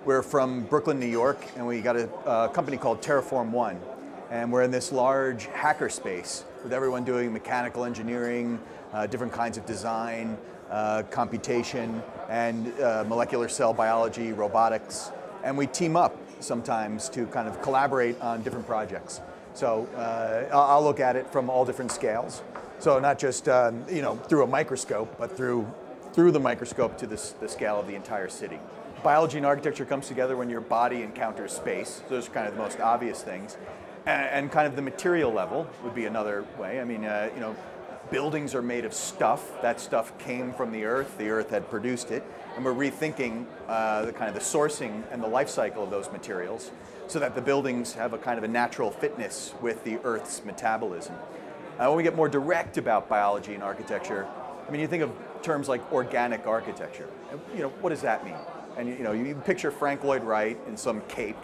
We're from Brooklyn, New York, and we got a company called Terreform One. And we're in this large hacker space with everyone doing mechanical engineering, different kinds of design, computation, and molecular cell biology, robotics. And we team up sometimes to kind of collaborate on different projects. So I'll look at it from all different scales. So not just through a microscope, but through the microscope to the scale of the entire city. Biology and architecture comes together when your body encounters space. Those are kind of the most obvious things. And kind of the material level would be another way. I mean, buildings are made of stuff. That stuff came from the earth had produced it. And we're rethinking the kind of the sourcing and the life cycle of those materials so that the buildings have a kind of a natural fitness with the earth's metabolism. When we get more direct about biology and architecture, I mean, you think of terms like organic architecture. What does that mean? And you picture Frank Lloyd Wright in some cape,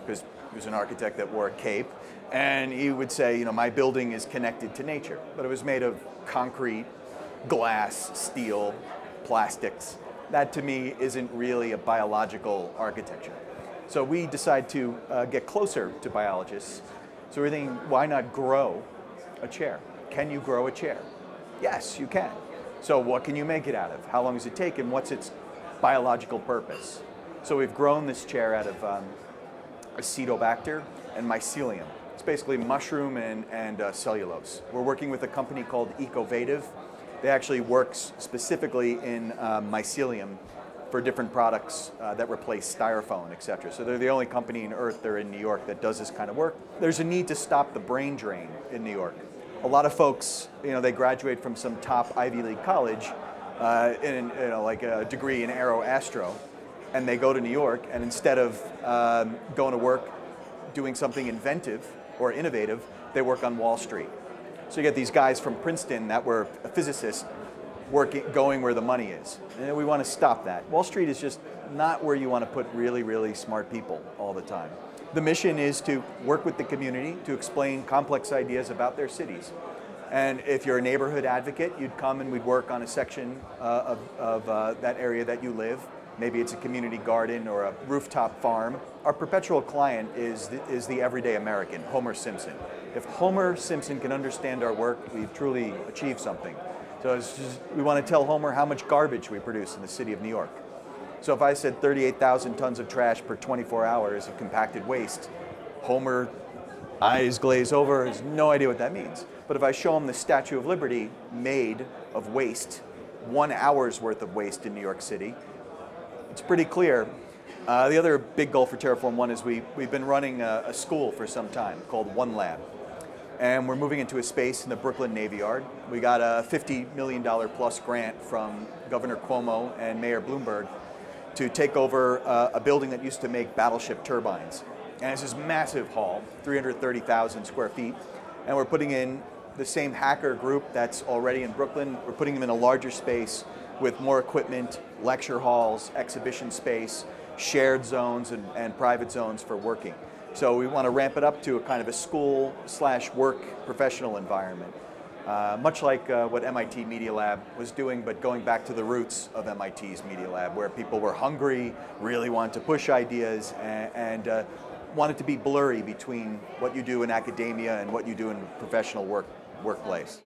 because he was an architect that wore a cape, and he would say, my building is connected to nature, but it was made of concrete, glass, steel, plastics. That to me isn't really a biological architecture. So we decide to get closer to biologists. So we're thinking, why not grow a chair? Can you grow a chair? Yes, you can. So what can you make it out of? How long does it take, and what's its biological purpose? So we've grown this chair out of acetobacter and mycelium. It's basically mushroom and cellulose. We're working with a company called Ecovative. They actually work specifically in mycelium for different products that replace styrofoam, etc. So they're the only company in Earth, they're in New York, that does this kind of work. There's a need to stop the brain drain in New York. A lot of folks, they graduate from some top Ivy League college in like a degree in aero-astro, and they go to New York, and instead of going to work doing something inventive or innovative, they work on Wall Street. So you get these guys from Princeton that were a physicist going where the money is. And we want to stop that. Wall Street is just not where you want to put really, really smart people all the time. The mission is to work with the community to explain complex ideas about their cities. And if you're a neighborhood advocate, you'd come and we'd work on a section of that area that you live. Maybe it's a community garden or a rooftop farm. Our perpetual client is the everyday American, Homer Simpson. If Homer Simpson can understand our work, we've truly achieved something. So we want to tell Homer how much garbage we produce in the city of New York. So if I said 38,000 tons of trash per 24 hours of compacted waste, Homer, eyes glaze over, has no idea what that means. But if I show him the Statue of Liberty made of waste, 1 hour's worth of waste in New York City, it's pretty clear. The other big goal for Terreform One is we've been running a school for some time called One Lab. And we're moving into a space in the Brooklyn Navy Yard. We got a $50 million plus grant from Governor Cuomo and Mayor Bloomberg to take over a building that used to make battleship turbines. And it's this massive hall, 330,000 square feet. And we're putting in the same hacker group that's already in Brooklyn. We're putting them in a larger space with more equipment, lecture halls, exhibition space, shared zones and private zones for working. So we want to ramp it up to a kind of a school/work professional environment. Much like what MIT Media Lab was doing, but going back to the roots of MIT's Media Lab, where people were hungry, really wanted to push ideas, and wanted to be blurry between what you do in academia and what you do in professional workplace.